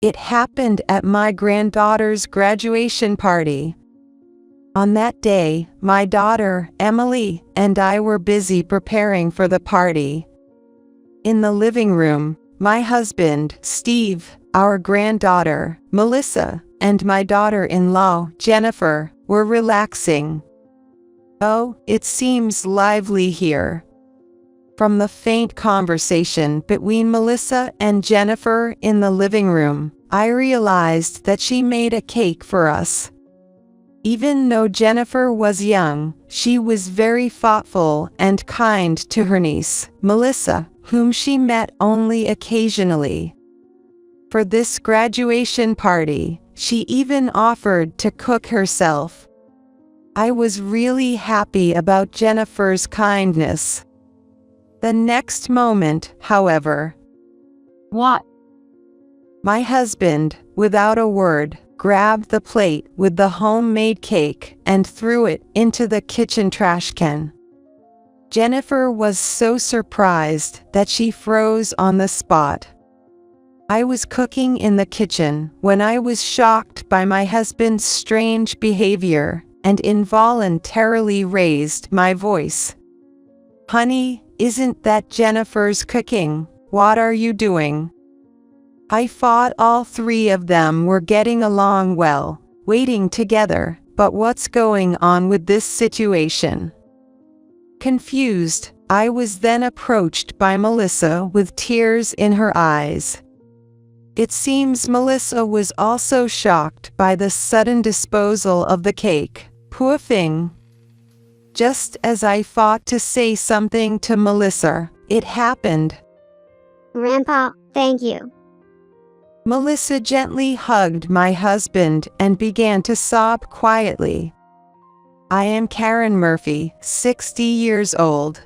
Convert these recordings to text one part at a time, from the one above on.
It happened at my granddaughter's graduation party. On that day, my daughter, Emily, and I were busy preparing for the party. In the living room, my husband, Steve, our granddaughter, Melissa, and my daughter-in-law, Jennifer, were relaxing. "Oh, it seems lively here." From the faint conversation between Melissa and Jennifer in the living room, I realized that she made a cake for us. Even though Jennifer was young, she was very thoughtful and kind to her niece, Melissa, whom she met only occasionally. For this graduation party, she even offered to cook herself. I was really happy about Jennifer's kindness. The next moment, however, What? my husband, without a word, grabbed the plate with the homemade cake and threw it into the kitchen trash can. Jennifer was so surprised that she froze on the spot. I was cooking in the kitchen when I was shocked by my husband's strange behavior and involuntarily raised my voice. "Honey, isn't that Jennifer's cooking? What are you doing?" I thought all three of them were getting along well, waiting together, but what's going on with this situation? Confused, I was then approached by Melissa with tears in her eyes. It seems Melissa was also shocked by the sudden disposal of the cake. Poor thing. Just as I thought to say something to Melissa, it happened. Grandpa, thank you. Melissa gently hugged my husband and began to sob quietly. I am Karen Murphy, 60 years old.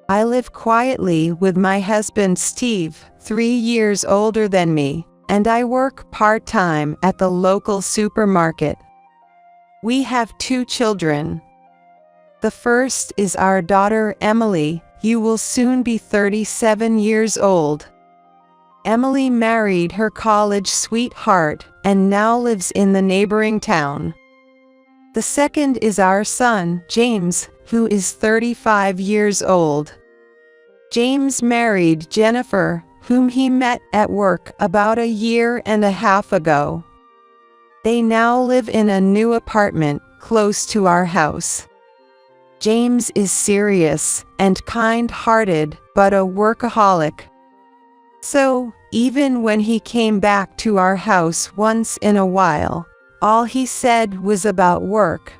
I live quietly with my husband Steve, 3 years older than me, and I work part-time at the local supermarket. We have 2 children. The first is our daughter Emily, who will soon be 37 years old. Emily married her college sweetheart and now lives in the neighboring town. The second is our son, James, who is 35 years old. James married Jennifer, whom he met at work about a year and a half ago. They now live in a new apartment close to our house. James is serious and kind-hearted, but a workaholic. So, even when he came back to our house once in a while, all he said was about work.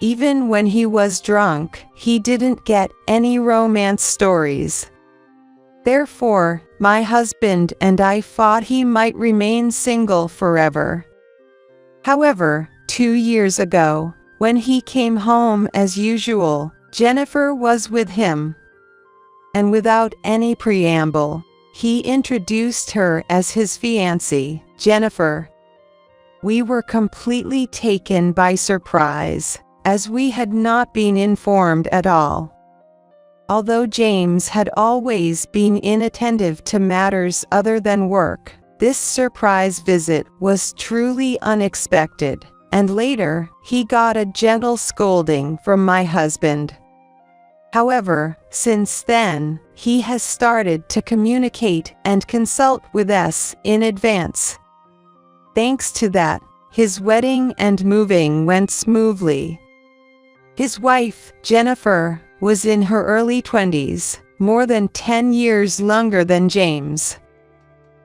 Even when he was drunk, he didn't get any romance stories. Therefore, my husband and I thought he might remain single forever. However, 2 years ago, when he came home as usual, Jennifer was with him. And without any preamble, he introduced her as his fiancée, Jennifer. We were completely taken by surprise, as we had not been informed at all. Although James had always been inattentive to matters other than work, this surprise visit was truly unexpected, and later, he got a gentle scolding from my husband. However, since then, he has started to communicate and consult with us in advance. Thanks to that, his wedding and moving went smoothly. His wife, Jennifer, was in her early 20s, more than 10 years younger than James.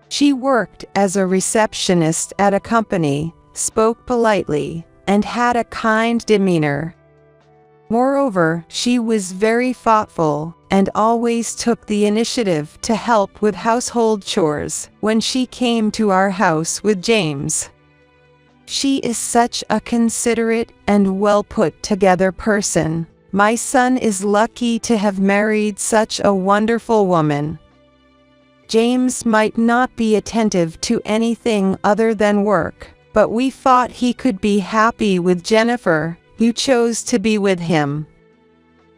She worked as a receptionist at a company, spoke politely, and had a kind demeanor. Moreover, she was very thoughtful and always took the initiative to help with household chores when she came to our house with James. She is such a considerate and well-put-together person. My son is lucky to have married such a wonderful woman. James might not be attentive to anything other than work, but we thought he could be happy with Jennifer, who chose to be with him.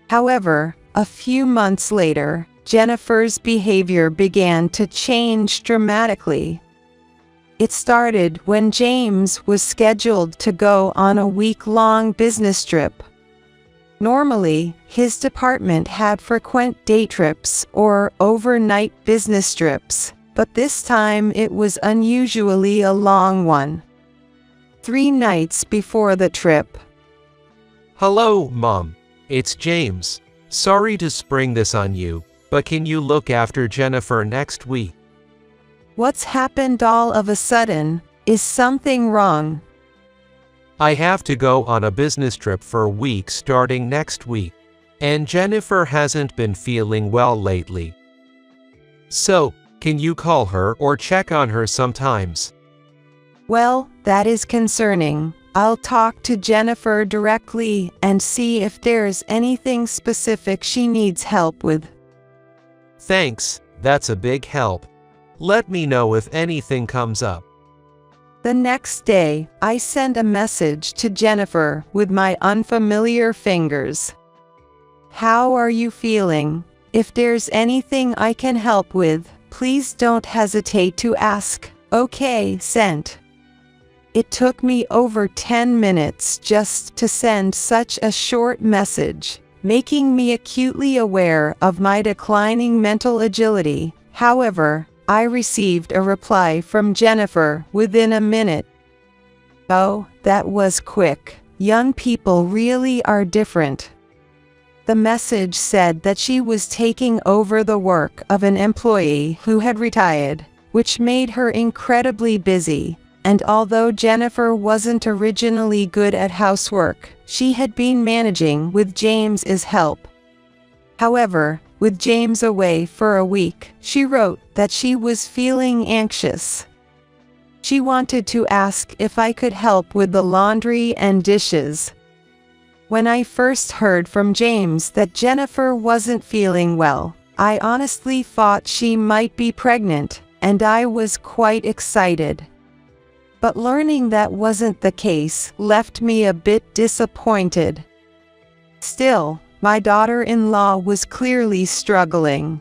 However, a few months later, Jennifer's behavior began to change dramatically. It started when James was scheduled to go on a week-long business trip. Normally, his department had frequent day trips or overnight business trips, but this time it was unusually a long one. 3 nights before the trip. Hello, Mom. It's James. Sorry to spring this on you, but can you look after Jennifer next week? What's happened all of a sudden? Is something wrong? I have to go on a business trip for a week starting next week, and Jennifer hasn't been feeling well lately. So, can you call her or check on her sometimes? Well, that is concerning. I'll talk to Jennifer directly and see if there's anything specific she needs help with. Thanks, that's a big help. Let me know if anything comes up. The next day, I sent a message to Jennifer with my unfamiliar fingers. How are you feeling? If there's anything I can help with, please don't hesitate to ask. Okay, sent. It took me over 10 minutes just to send such a short message, making me acutely aware of my declining mental agility. However, I received a reply from Jennifer within a minute. Oh, that was quick. Young people really are different. The message said that she was taking over the work of an employee who had retired, which made her incredibly busy. And although Jennifer wasn't originally good at housework, she had been managing with James's help. However, with James away for a week, she wrote that she was feeling anxious. She wanted to ask if I could help with the laundry and dishes. When I first heard from James that Jennifer wasn't feeling well, I honestly thought she might be pregnant, and I was quite excited. But learning that wasn't the case left me a bit disappointed. Still, my daughter-in-law was clearly struggling.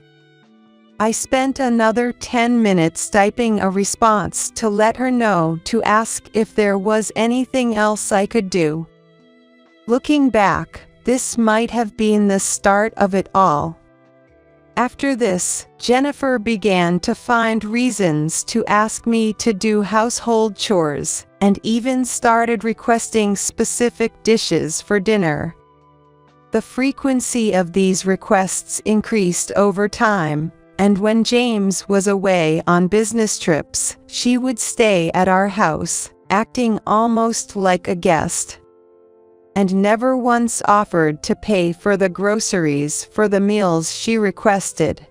I spent another 10 minutes typing a response to let her know to ask if there was anything else I could do. Looking back, this might have been the start of it all. After this, Jennifer began to find reasons to ask me to do household chores, and even started requesting specific dishes for dinner. The frequency of these requests increased over time, and when James was away on business trips, she would stay at our house, acting almost like a guest, and never once offered to pay for the groceries for the meals she requested.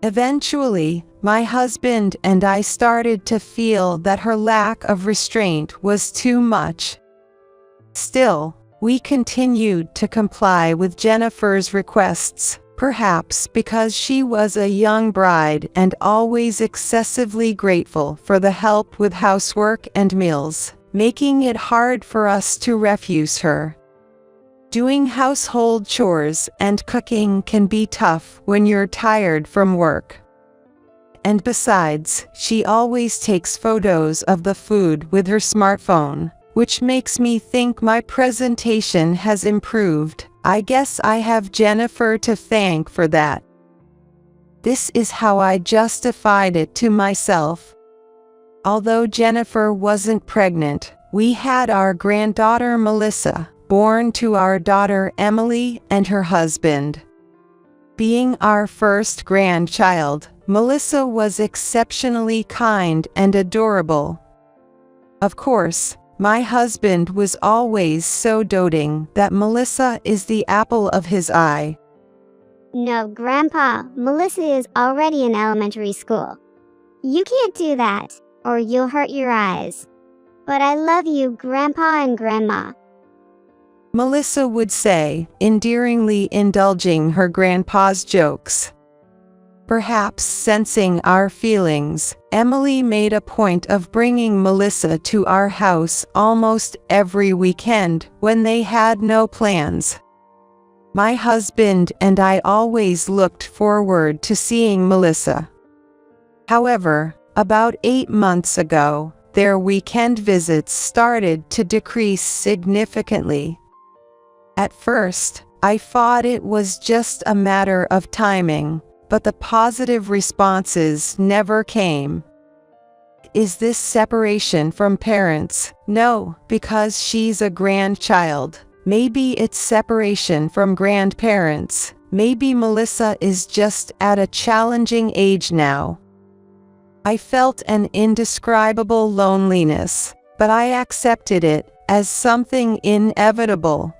Eventually, my husband and I started to feel that her lack of restraint was too much. Still, we continued to comply with Jennifer's requests, perhaps because she was a young bride and always excessively grateful for the help with housework and meals, making it hard for us to refuse her. Doing household chores and cooking can be tough when you're tired from work. And besides, she always takes photos of the food with her smartphone, which makes me think my presentation has improved. I guess I have Jennifer to thank for that. This is how I justified it to myself. Although Jennifer wasn't pregnant, we had our granddaughter Melissa, born to our daughter Emily and her husband. Being our first grandchild, Melissa was exceptionally kind and adorable. Of course, my husband was always so doting that Melissa is the apple of his eye. No, Grandpa, Melissa is already in elementary school. You can't do that, or you'll hurt your eyes. But I love you, Grandpa and Grandma. Melissa would say, endearingly indulging her grandpa's jokes. Perhaps sensing our feelings, Emily made a point of bringing Melissa to our house almost every weekend when they had no plans. My husband and I always looked forward to seeing Melissa. However, About 8 months ago, their weekend visits started to decrease significantly. At first, I thought it was just a matter of timing, but the positive responses never came. Is this separation from parents? No, because she's a grandchild. Maybe it's separation from grandparents. Maybe Melissa is just at a challenging age now. I felt an indescribable loneliness, but I accepted it as something inevitable.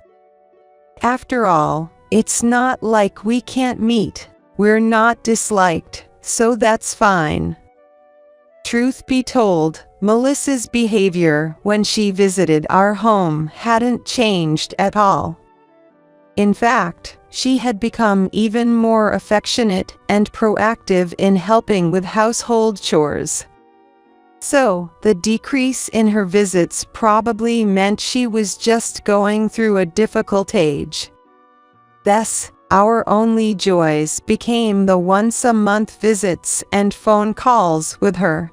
After all, it's not like we can't meet. We're not disliked, so that's fine. Truth be told, Melissa's behavior when she visited our home hadn't changed at all. In fact, she had become even more affectionate and proactive in helping with household chores. So, the decrease in her visits probably meant she was just going through a difficult age. Thus, our only joys became the once-a-month visits and phone calls with her.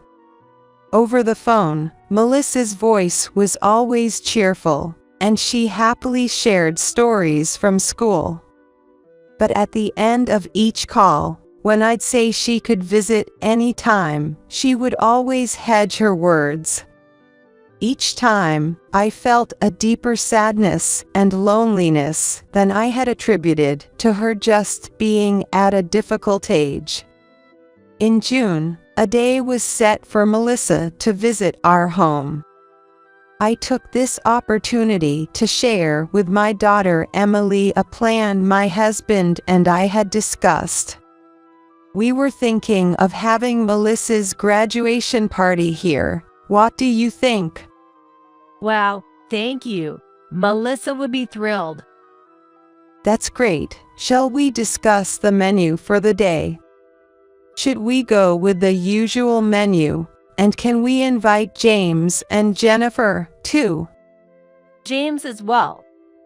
Over the phone, Melissa's voice was always cheerful, and she happily shared stories from school. But at the end of each call, when I'd say she could visit any time, she would always hedge her words. Each time, I felt a deeper sadness and loneliness than I had attributed to her just being at a difficult age. In June, a day was set for Melissa to visit our home. I took this opportunity to share with my daughter Emily a plan my husband and I had discussed. We were thinking of having Melissa's graduation party here. What do you think? Wow, thank you. Melissa would be thrilled. That's great. Shall we discuss the menu for the day? Should we go with the usual menu? And can we invite James and Jennifer, too? James as well.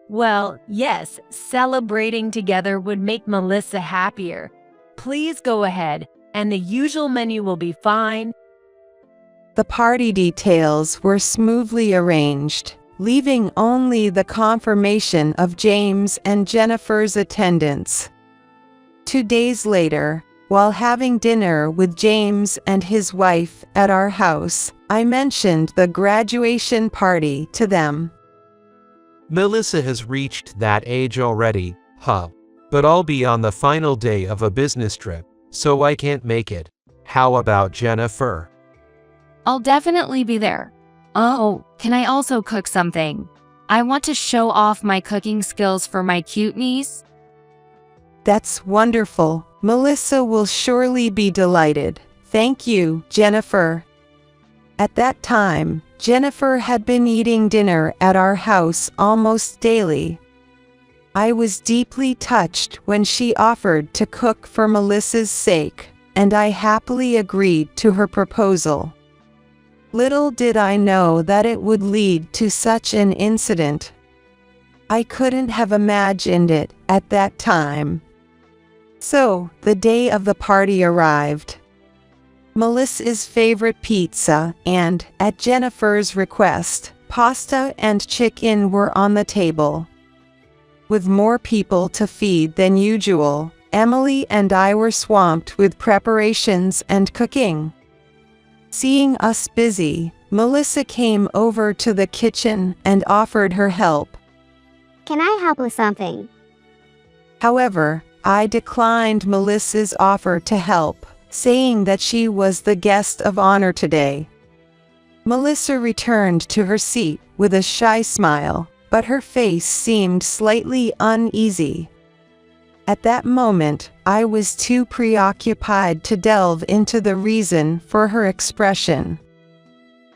Well, yes, celebrating together would make Melissa happier. Please go ahead, and the usual menu will be fine. The party details were smoothly arranged, leaving only the confirmation of James and Jennifer's attendance. 2 days later, while having dinner with James and his wife at our house, I mentioned the graduation party to them. Melissa has reached that age already, huh? But I'll be on the final day of a business trip, so I can't make it. How about Jennifer? I'll definitely be there. Oh, can I also cook something? I want to show off my cooking skills for my cute niece. That's wonderful. Melissa will surely be delighted. Thank you, Jennifer. At that time, Jennifer had been eating dinner at our house almost daily. I was deeply touched when she offered to cook for Melissa's sake, and I happily agreed to her proposal. Little did I know that it would lead to such an incident. I couldn't have imagined it at that time. So, the day of the party arrived. Melissa's favorite pizza and, at Jennifer's request, pasta and chicken were on the table. With more people to feed than usual, Emily and I were swamped with preparations and cooking. Seeing us busy, Melissa came over to the kitchen and offered her help. Can I help with something? However, I declined Melissa's offer to help, saying that she was the guest of honor today. Melissa returned to her seat with a shy smile, but her face seemed slightly uneasy. At that moment, I was too preoccupied to delve into the reason for her expression.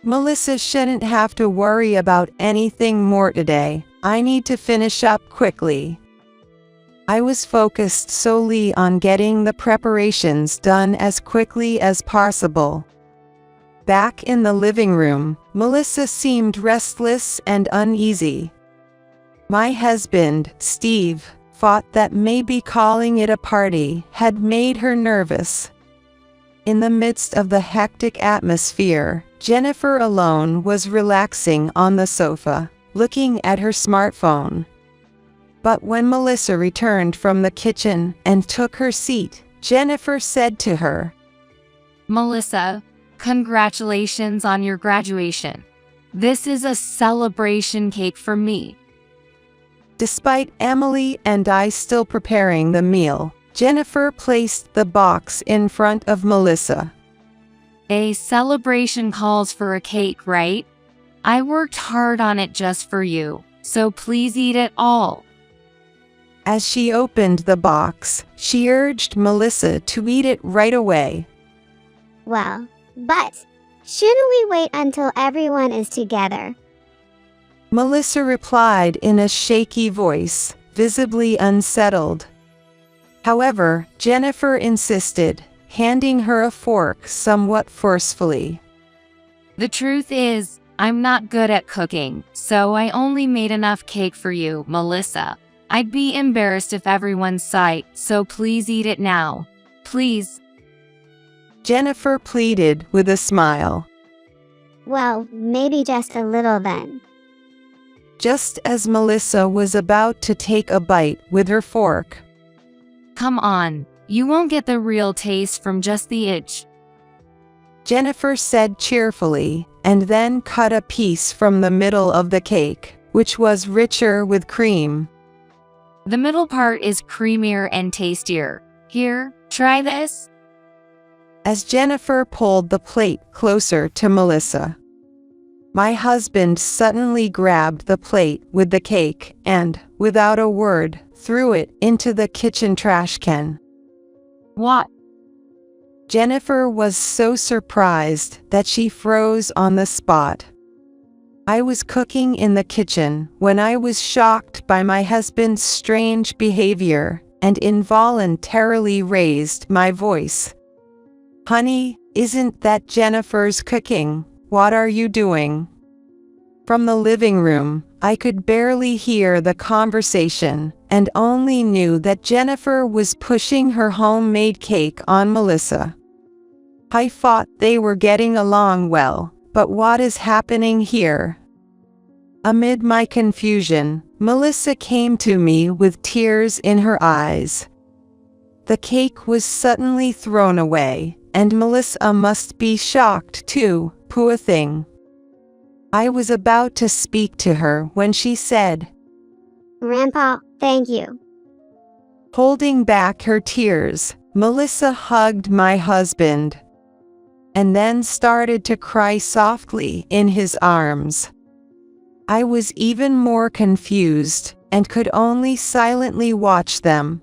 Melissa shouldn't have to worry about anything more today. I need to finish up quickly. I was focused solely on getting the preparations done as quickly as possible. Back in the living room, Melissa seemed restless and uneasy. My husband, Steve, thought that maybe calling it a party had made her nervous. In the midst of the hectic atmosphere, Jennifer alone was relaxing on the sofa, looking at her smartphone. But when Melissa returned from the kitchen and took her seat, Jennifer said to her, Melissa, congratulations on your graduation. This is a celebration cake for me. Despite Emily and I still preparing the meal, Jennifer placed the box in front of Melissa. A celebration calls for a cake, right? I worked hard on it just for you, so please eat it all. As she opened the box, she urged Melissa to eat it right away. Well, but shouldn't we wait until everyone is together? Melissa replied in a shaky voice, visibly unsettled. However, Jennifer insisted, handing her a fork somewhat forcefully. The truth is, I'm not good at cooking, so I only made enough cake for you, Melissa. I'd be embarrassed if everyone saw it, so please eat it now. Please. Jennifer pleaded with a smile. Well, maybe just a little then. Just as Melissa was about to take a bite with her fork. Come on, you won't get the real taste from just the itch. Jennifer said cheerfully, and then cut a piece from the middle of the cake, which was richer with cream. The middle part is creamier and tastier. Here, try this. As Jennifer pulled the plate closer to Melissa, my husband suddenly grabbed the plate with the cake and, without a word, threw it into the kitchen trash can. What? Jennifer was so surprised that she froze on the spot. I was cooking in the kitchen when I was shocked by my husband's strange behavior and involuntarily raised my voice. Honey, isn't that Jennifer's cooking? What are you doing? From the living room, I could barely hear the conversation and only knew that Jennifer was pushing her homemade cake on Melissa. I thought they were getting along well, but what is happening here? Amid my confusion, Melissa came to me with tears in her eyes. The cake was suddenly thrown away, and Melissa must be shocked too, poor thing. I was about to speak to her when she said, Grandpa, thank you. Holding back her tears, Melissa hugged my husband and then started to cry softly in his arms. I was even more confused and could only silently watch them.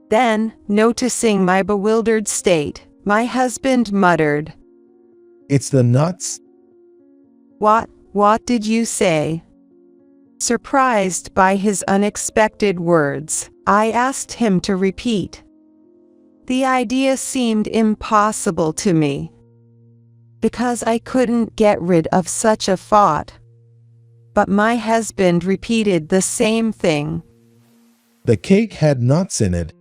Then, noticing my bewildered state, my husband muttered, It's the nuts? What did you say? Surprised by his unexpected words, I asked him to repeat. The idea seemed impossible to me, because I couldn't get rid of such a thought. But my husband repeated the same thing. The cake had nuts in it.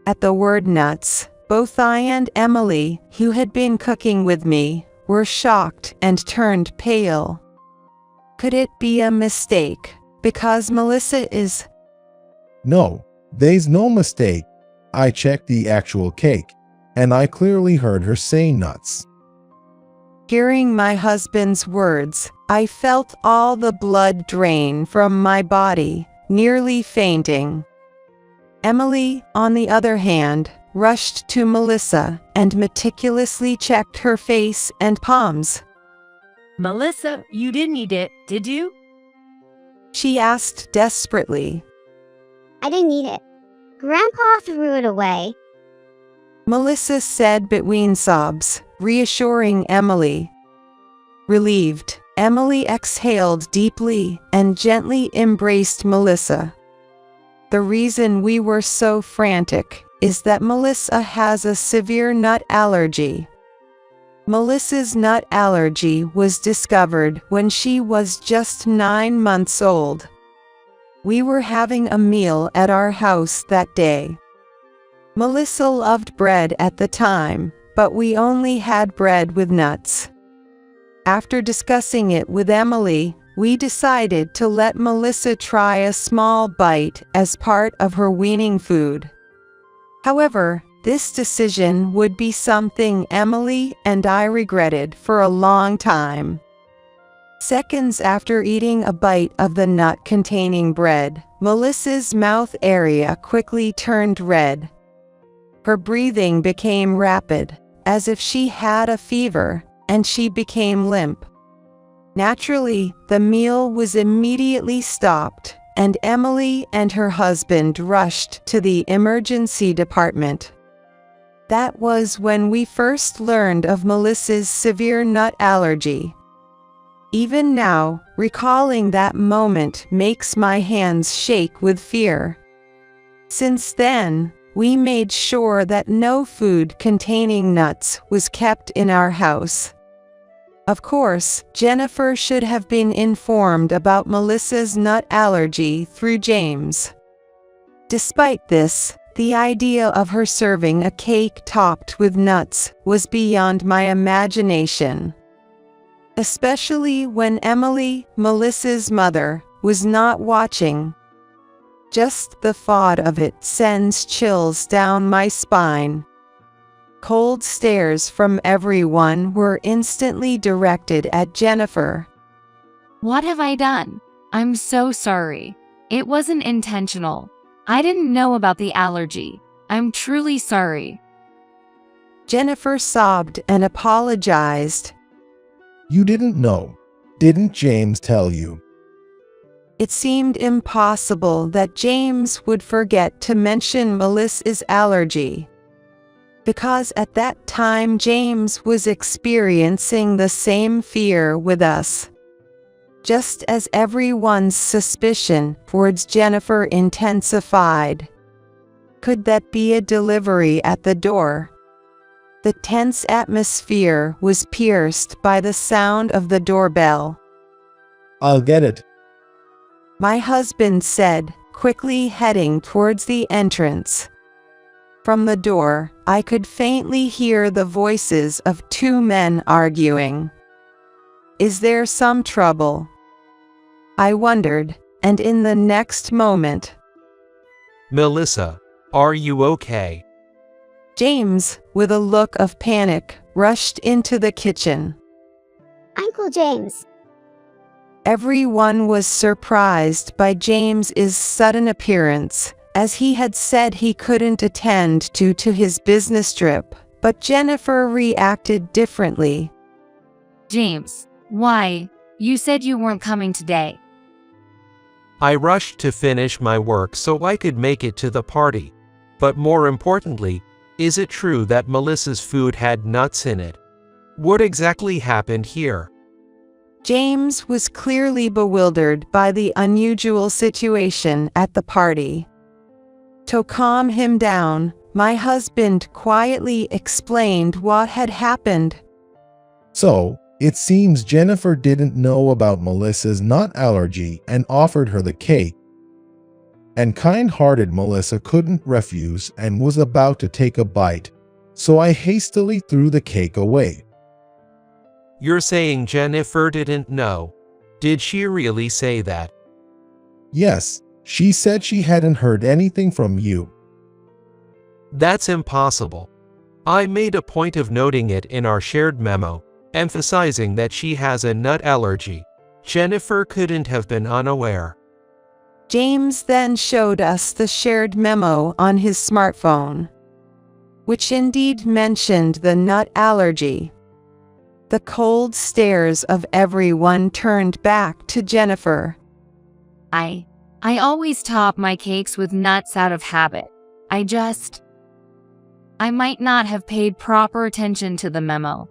At the word nuts, both I and Emily, who had been cooking with me, were shocked and turned pale. Could it be a mistake, because Melissa is... No, there's no mistake. I checked the actual cake, and I clearly heard her say nuts. Hearing my husband's words, I felt all the blood drain from my body, nearly fainting. Emily, on the other hand, rushed to Melissa and meticulously checked her face and palms. Melissa, you didn't eat it, did you? She asked desperately. I didn't eat it. Grandpa threw it away. Melissa said between sobs, reassuring Emily. Relieved, Emily exhaled deeply and gently embraced Melissa. The reason we were so frantic is that Melissa has a severe nut allergy. Melissa's nut allergy was discovered when she was just 9 months old. We were having a meal at our house that day. Melissa loved bread at the time, but we only had bread with nuts. After discussing it with Emily, we decided to let Melissa try a small bite as part of her weaning food. However, this decision would be something Emily and I regretted for a long time. Seconds after eating a bite of the nut-containing bread, Melissa's mouth area quickly turned red. Her breathing became rapid, as if she had a fever, and she became limp. Naturally, the meal was immediately stopped, and Emily and her husband rushed to the emergency department. That was when we first learned of Melissa's severe nut allergy. Even now, recalling that moment makes my hands shake with fear. Since then, we made sure that no food containing nuts was kept in our house. Of course, Jennifer should have been informed about Melissa's nut allergy through James. Despite this, the idea of her serving a cake topped with nuts was beyond my imagination. Especially when Emily, Melissa's mother, was not watching. Just the thought of it sends chills down my spine. Cold stares from everyone were instantly directed at Jennifer. What have I done? I'm so sorry. It wasn't intentional. I didn't know about the allergy. I'm truly sorry. Jennifer sobbed and apologized. You didn't know. Didn't James tell you? It seemed impossible that James would forget to mention Melissa's allergy. Because at that time James was experiencing the same fear with us. Just as everyone's suspicion towards Jennifer intensified. Could that be a delivery at the door? The tense atmosphere was pierced by the sound of the doorbell. I'll get it. My husband said, quickly heading towards the entrance. From the door, I could faintly hear the voices of two men arguing. Is there some trouble? I wondered, and in the next moment, Melissa, are you okay? James, with a look of panic, rushed into the kitchen. Uncle James. Everyone was surprised by James's sudden appearance, as he had said he couldn't attend to his business trip, but Jennifer reacted differently. James, why? You said you weren't coming today. I rushed to finish my work so I could make it to the party. But more importantly, is it true that Melissa's food had nuts in it? What exactly happened here? James was clearly bewildered by the unusual situation at the party. To calm him down, my husband quietly explained what had happened. So, it seems Jennifer didn't know about Melissa's nut allergy and offered her the cake. And kind-hearted Melissa couldn't refuse and was about to take a bite, so I hastily threw the cake away. You're saying Jennifer didn't know? Did she really say that? Yes, she said she hadn't heard anything from you. That's impossible. I made a point of noting it in our shared memo, emphasizing that she has a nut allergy. Jennifer couldn't have been unaware. James then showed us the shared memo on his smartphone, which indeed mentioned the nut allergy. The cold stares of everyone turned back to Jennifer. I always top my cakes with nuts out of habit. I might not have paid proper attention to the memo.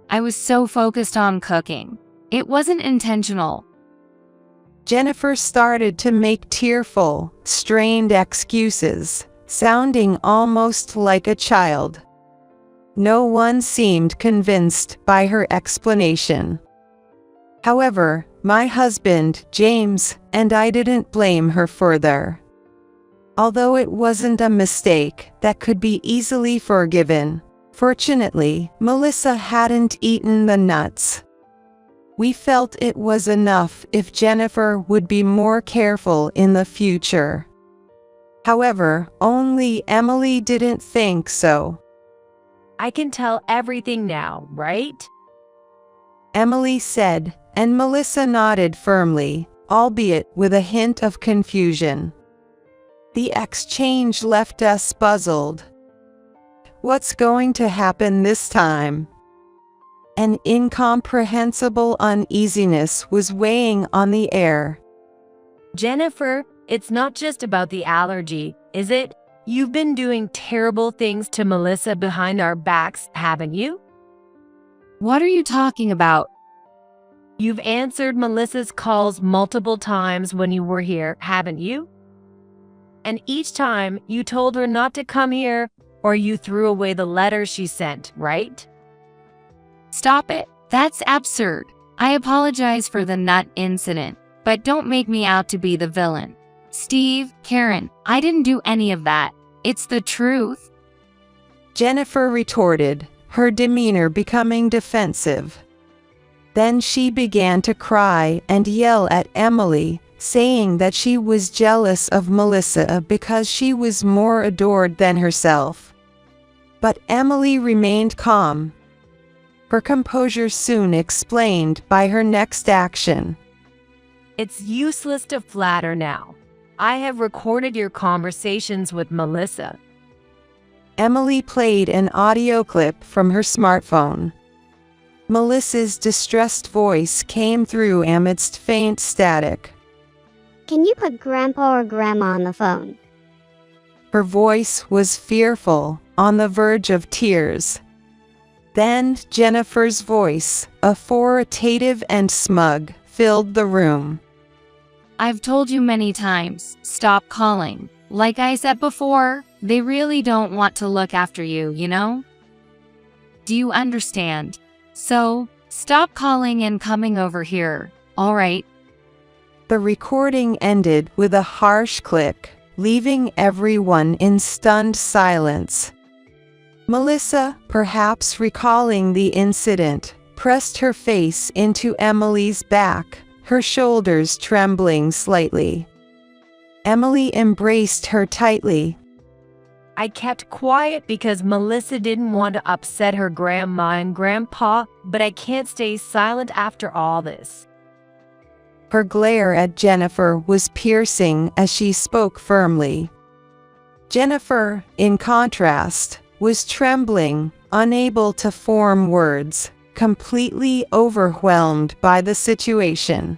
I was so focused on cooking. It wasn't intentional. Jennifer started to make tearful, strained excuses, sounding almost like a child. No one seemed convinced by her explanation. However, my husband, James, and I didn't blame her further. Although it wasn't a mistake that could be easily forgiven, Fortunately, Melissa hadn't eaten the nuts. We felt it was enough if Jennifer would be more careful in the future. However, only Emily didn't think so. I can tell everything now, right? Emily said, and Melissa nodded firmly, albeit with a hint of confusion. The exchange left us puzzled. What's going to happen this time? An incomprehensible uneasiness was weighing on the air. Jennifer, it's not just about the allergy, is it? You've been doing terrible things to Melissa behind our backs, haven't you? What are you talking about? You've answered Melissa's calls multiple times when you were here, haven't you? And each time you told her not to come here, or you threw away the letter she sent, right? Stop it. That's absurd. I apologize for the nut incident, but don't make me out to be the villain. Steve, Karen, I didn't do any of that. It's the truth. Jennifer retorted, her demeanor becoming defensive. Then she began to cry and yell at Emily, saying that she was jealous of Melissa because she was more adored than herself. But Emily remained calm. Her composure soon explained by her next action. It's useless to flatter now. I have recorded your conversations with Melissa. Emily played an audio clip from her smartphone. Melissa's distressed voice came through amidst faint static. Can you put Grandpa or Grandma on the phone? Her voice was fearful, on the verge of tears. Then Jennifer's voice, authoritative and smug, filled the room. I've told you many times, stop calling. Like I said before, they really don't want to look after you, you know? Do you understand? So, stop calling and coming over here, all right? The recording ended with a harsh click, leaving everyone in stunned silence. Melissa, perhaps recalling the incident, pressed her face into Emily's back, her shoulders trembling slightly. Emily embraced her tightly. I kept quiet because Melissa didn't want to upset her grandma and grandpa, but I can't stay silent after all this. Her glare at Jennifer was piercing as she spoke firmly. Jennifer, in contrast, was trembling, unable to form words, completely overwhelmed by the situation.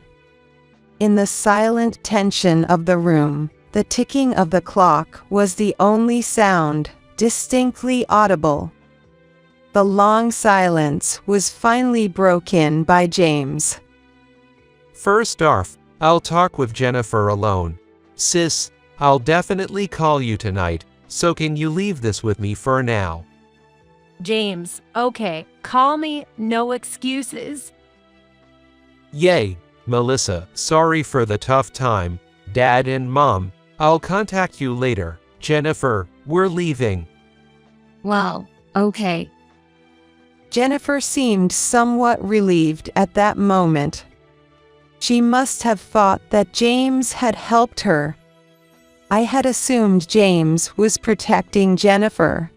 In the silent tension of the room, the ticking of the clock was the only sound, distinctly audible. The long silence was finally broken by James. First off, I'll talk with Jennifer alone. Sis, I'll definitely call you tonight, so can you leave this with me for now? James, okay, call me, no excuses. Yay, Melissa, sorry for the tough time. Dad and Mom, I'll contact you later. Jennifer, we're leaving. Well, okay. Jennifer seemed somewhat relieved at that moment. She must have thought that James had helped her. I had assumed James was protecting Jennifer.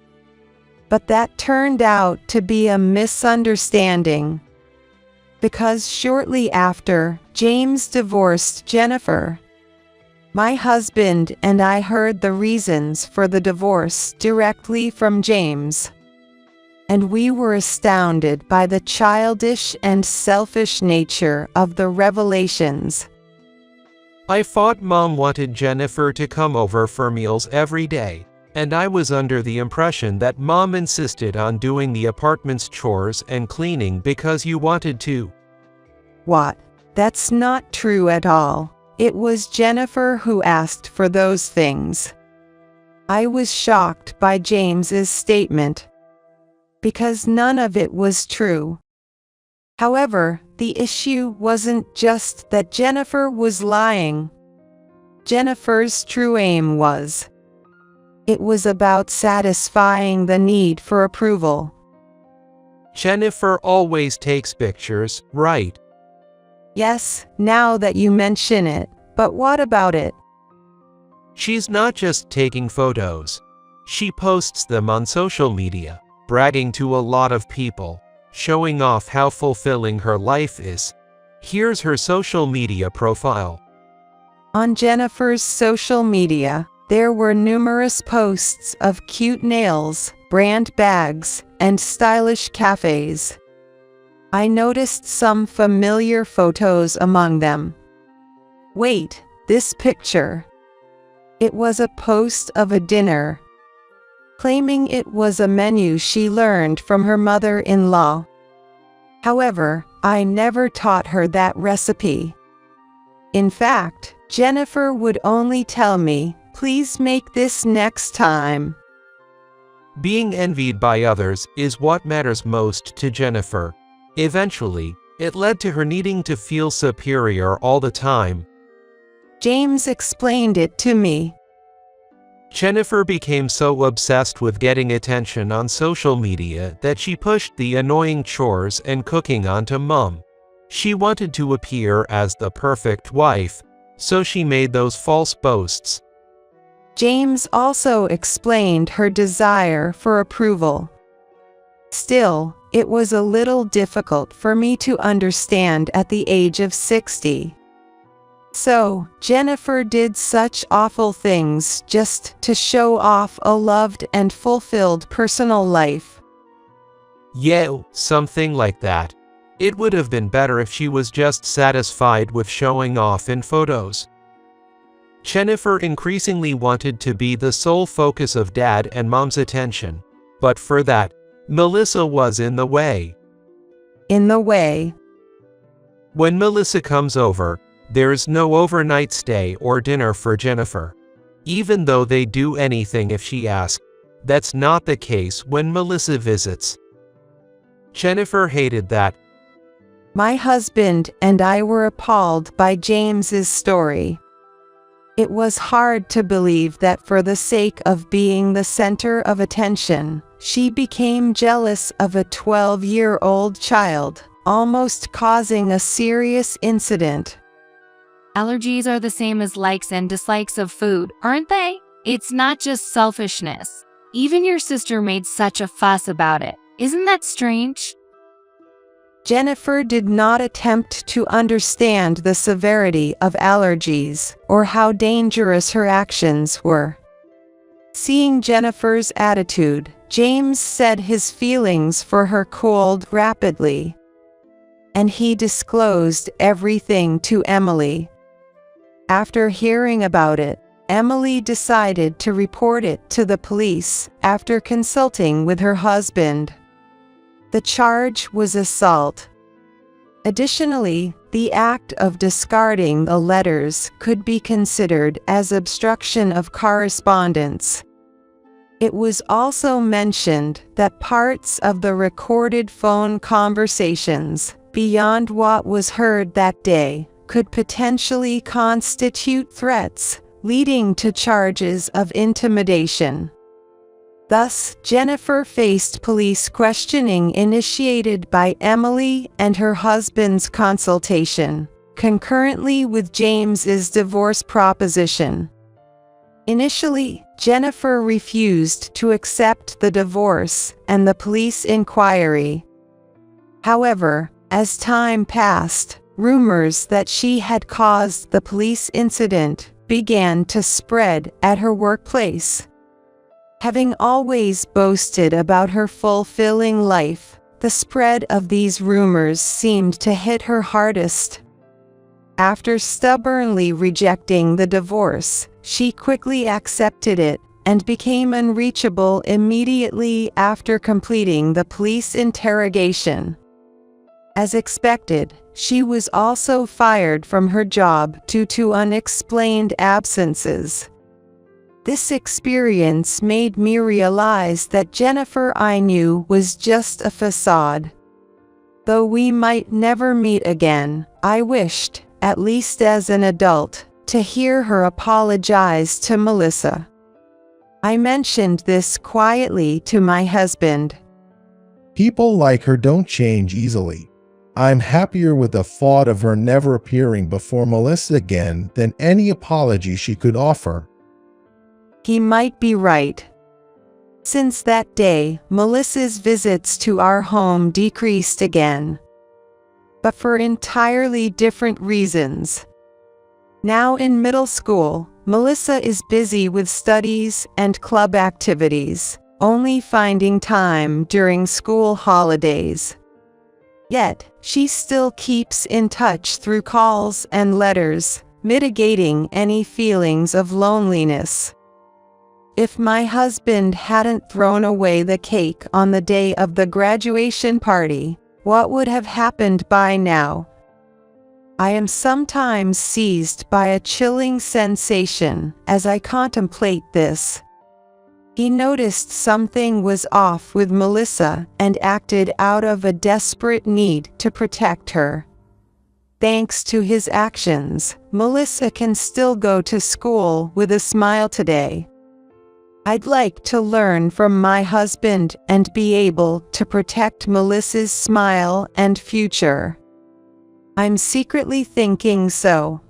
But that turned out to be a misunderstanding. Because shortly after, James divorced Jennifer. My husband and I heard the reasons for the divorce directly from James. And we were astounded by the childish and selfish nature of the revelations. I thought Mom wanted Jennifer to come over for meals every day, and I was under the impression that Mom insisted on doing the apartment's chores and cleaning because you wanted to. What? That's not true at all. It was Jennifer who asked for those things. I was shocked by James's statement, because none of it was true. However, the issue wasn't just that Jennifer was lying. Jennifer's true aim was It was about satisfying the need for approval. Jennifer always takes pictures, right? Yes, now that you mention it, but what about it? She's not just taking photos. She posts them on social media, bragging to a lot of people, showing off how fulfilling her life is. Here's her social media profile. On Jennifer's social media, there were numerous posts of cute nails, brand bags, and stylish cafes. I noticed some familiar photos among them. Wait, this picture. It was a post of a dinner, claiming it was a menu she learned from her mother-in-law. However, I never taught her that recipe. In fact, Jennifer would only tell me, "Please make this next time." Being envied by others is what matters most to Jennifer. Eventually, it led to her needing to feel superior all the time. James explained it to me. Jennifer became so obsessed with getting attention on social media that she pushed the annoying chores and cooking onto Mom. She wanted to appear as the perfect wife, so she made those false boasts. James also explained her desire for approval. Still, it was a little difficult for me to understand at the age of 60. So, Jennifer did such awful things just to show off a loved and fulfilled personal life. Yeah, something like that. It would have been better if she was just satisfied with showing off in photos. Jennifer increasingly wanted to be the sole focus of Dad and Mom's attention, but for that, Melissa was in the way. In the way. When Melissa comes over, there's no overnight stay or dinner for Jennifer. Even though they do anything if she asks, that's not the case when Melissa visits. Jennifer hated that. My husband and I were appalled by James's story. It was hard to believe that for the sake of being the center of attention, she became jealous of a 12-year-old child, almost causing a serious incident. Allergies are the same as likes and dislikes of food, aren't they? It's not just selfishness. Even your sister made such a fuss about it. Isn't that strange? Jennifer did not attempt to understand the severity of allergies or how dangerous her actions were. Seeing Jennifer's attitude, James said his feelings for her cooled rapidly, and he disclosed everything to Emily. After hearing about it, Emily decided to report it to the police after consulting with her husband. The charge was assault. Additionally, the act of discarding the letters could be considered as obstruction of correspondence. It was also mentioned that parts of the recorded phone conversations, beyond what was heard that day, could potentially constitute threats, leading to charges of intimidation. Thus, Jennifer faced police questioning initiated by Emily and her husband's consultation, concurrently with James's divorce proposition. Initially, Jennifer refused to accept the divorce and the police inquiry. However, as time passed, rumors that she had caused the police incident began to spread at her workplace. Having always boasted about her fulfilling life, the spread of these rumors seemed to hit her hardest. After stubbornly rejecting the divorce, she quickly accepted it and became unreachable immediately after completing the police interrogation. As expected, she was also fired from her job due to unexplained absences. This experience made me realize that Jennifer I knew was just a facade. Though we might never meet again, I wished, at least as an adult, to hear her apologize to Melissa. I mentioned this quietly to my husband. People like her don't change easily. I'm happier with the thought of her never appearing before Melissa again than any apology she could offer. He might be right. Since that day, Melissa's visits to our home decreased again. But for entirely different reasons. Now in middle school, Melissa is busy with studies and club activities, only finding time during school holidays. Yet, she still keeps in touch through calls and letters, mitigating any feelings of loneliness. If my husband hadn't thrown away the cake on the day of the graduation party, what would have happened by now? I am sometimes seized by a chilling sensation as I contemplate this. He noticed something was off with Melissa and acted out of a desperate need to protect her. Thanks to his actions, Melissa can still go to school with a smile today. I'd like to learn from my husband and be able to protect Melissa's smile and future. I'm secretly thinking so.